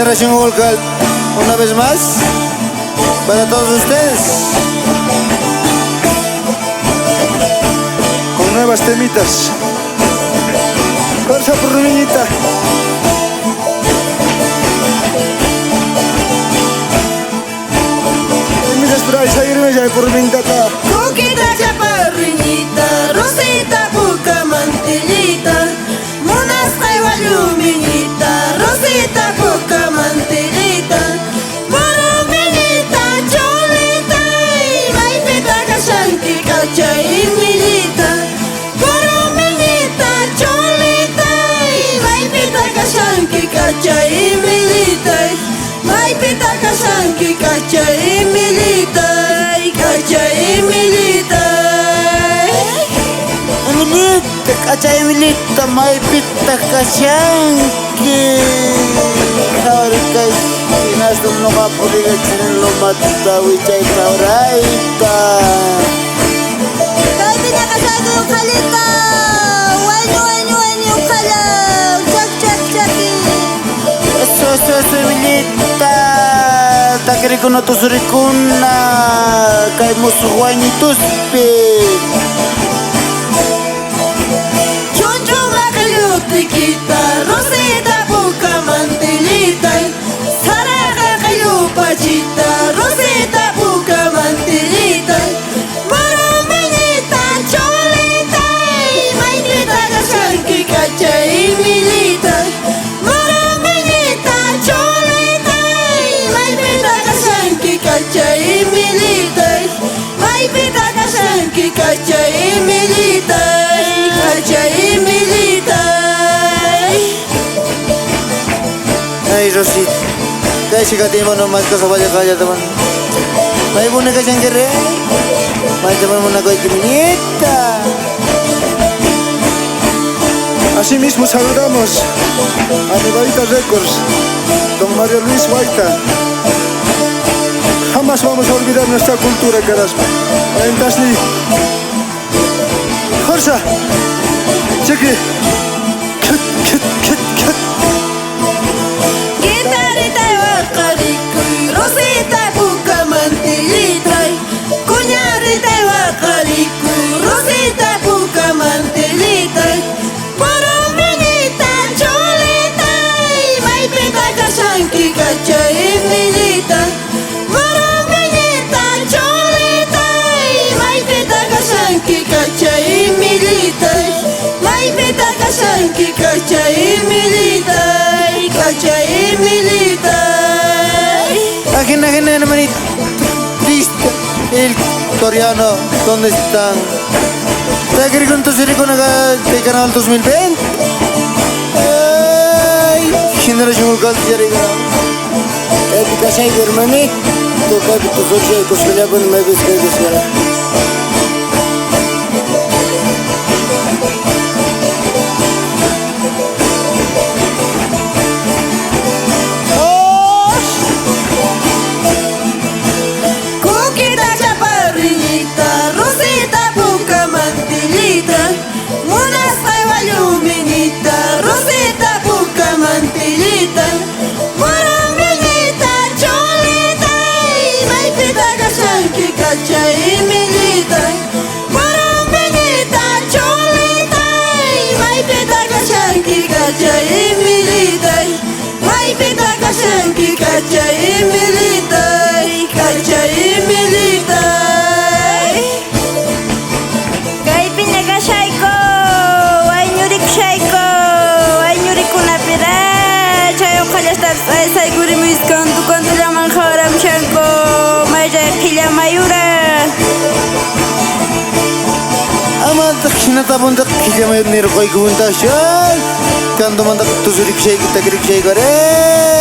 Generación Volcal, una vez más, para todos ustedes, con nuevas temitas. Fuerza por Rubiñita. Misas por ahí, seguirme ya por Rubiñita. Coquita chaparriñita, Rosita puca mantillita, monas traigo luminita, Rosita puca mantillita, morominita, cholita, y maipita cashanki, cacha y milita, morominita, cholita, y maipita cashanki, cacha y milita, maipita cashanki, cacha y milita, cacha y milita. Emilita, cacha Emilita, maipita kashanki. Ahorita es no va a poder lo mata, wichay tauraita. Kaipita kashanki ukalita, wañu ukala, chaki. Eso, Emilita. Takirikuno tusurikuna, kay musuwañitus pi. Chiquita, Rosita puca mantilita, Saraja cayu pachita, Rosita puca mantilita, morominita, cholita, y maipita cashanki, cacha y milita, morominita, cholita, y maipita cashanki, cacha y milita, maipita cashanki, cacha y milita, cacha y milita. Ay, Rosita, kaya si katimo naman ka sa kaya teman. May muna ka siyang kere. May teman muna ko ikiminita. Asimismo saludamos a Nevaita Records, don Mario Luis Guaita. Jamás vamos a olvidar nuestra cultura, carasma. En Tasli. Fuerza. Cheque. Guitarrita y bacarico, Rosita puca mantilita, cuñarita y bacarico, Rosita puca mantilita, morominita, cholita, y maipita cashanki, cacha y milita, morominita, cholita, y maipita cashanki, cacha y milita, maipita cashanki, cacha y milita. Cacha y milita. Ajena, hermanito. Listo. El coreano, ¿dónde están? ¿Te quieres con tu serie con el canal 2020? Ay, Generación Volcal, ya regalado. Épica Shai, hermanito. Toca tu socio, cosquilla con me ves que desvela. Cacha y milita, morominita, cholita, y maipita cashanki, cacha y milita, maipita cashanki, cacha y milita, cacha y milita. Kaipina kashaiko, ayñurik shaiko, ayñurik una pira, chayo khalastar, sayguri miskantu kantu laman kharam shanko, maya khila mayura. Amantak sinatapuntak kijamay nirkoy kumunta siya. Kanto mantak tusurik siya kita kirik siya kare.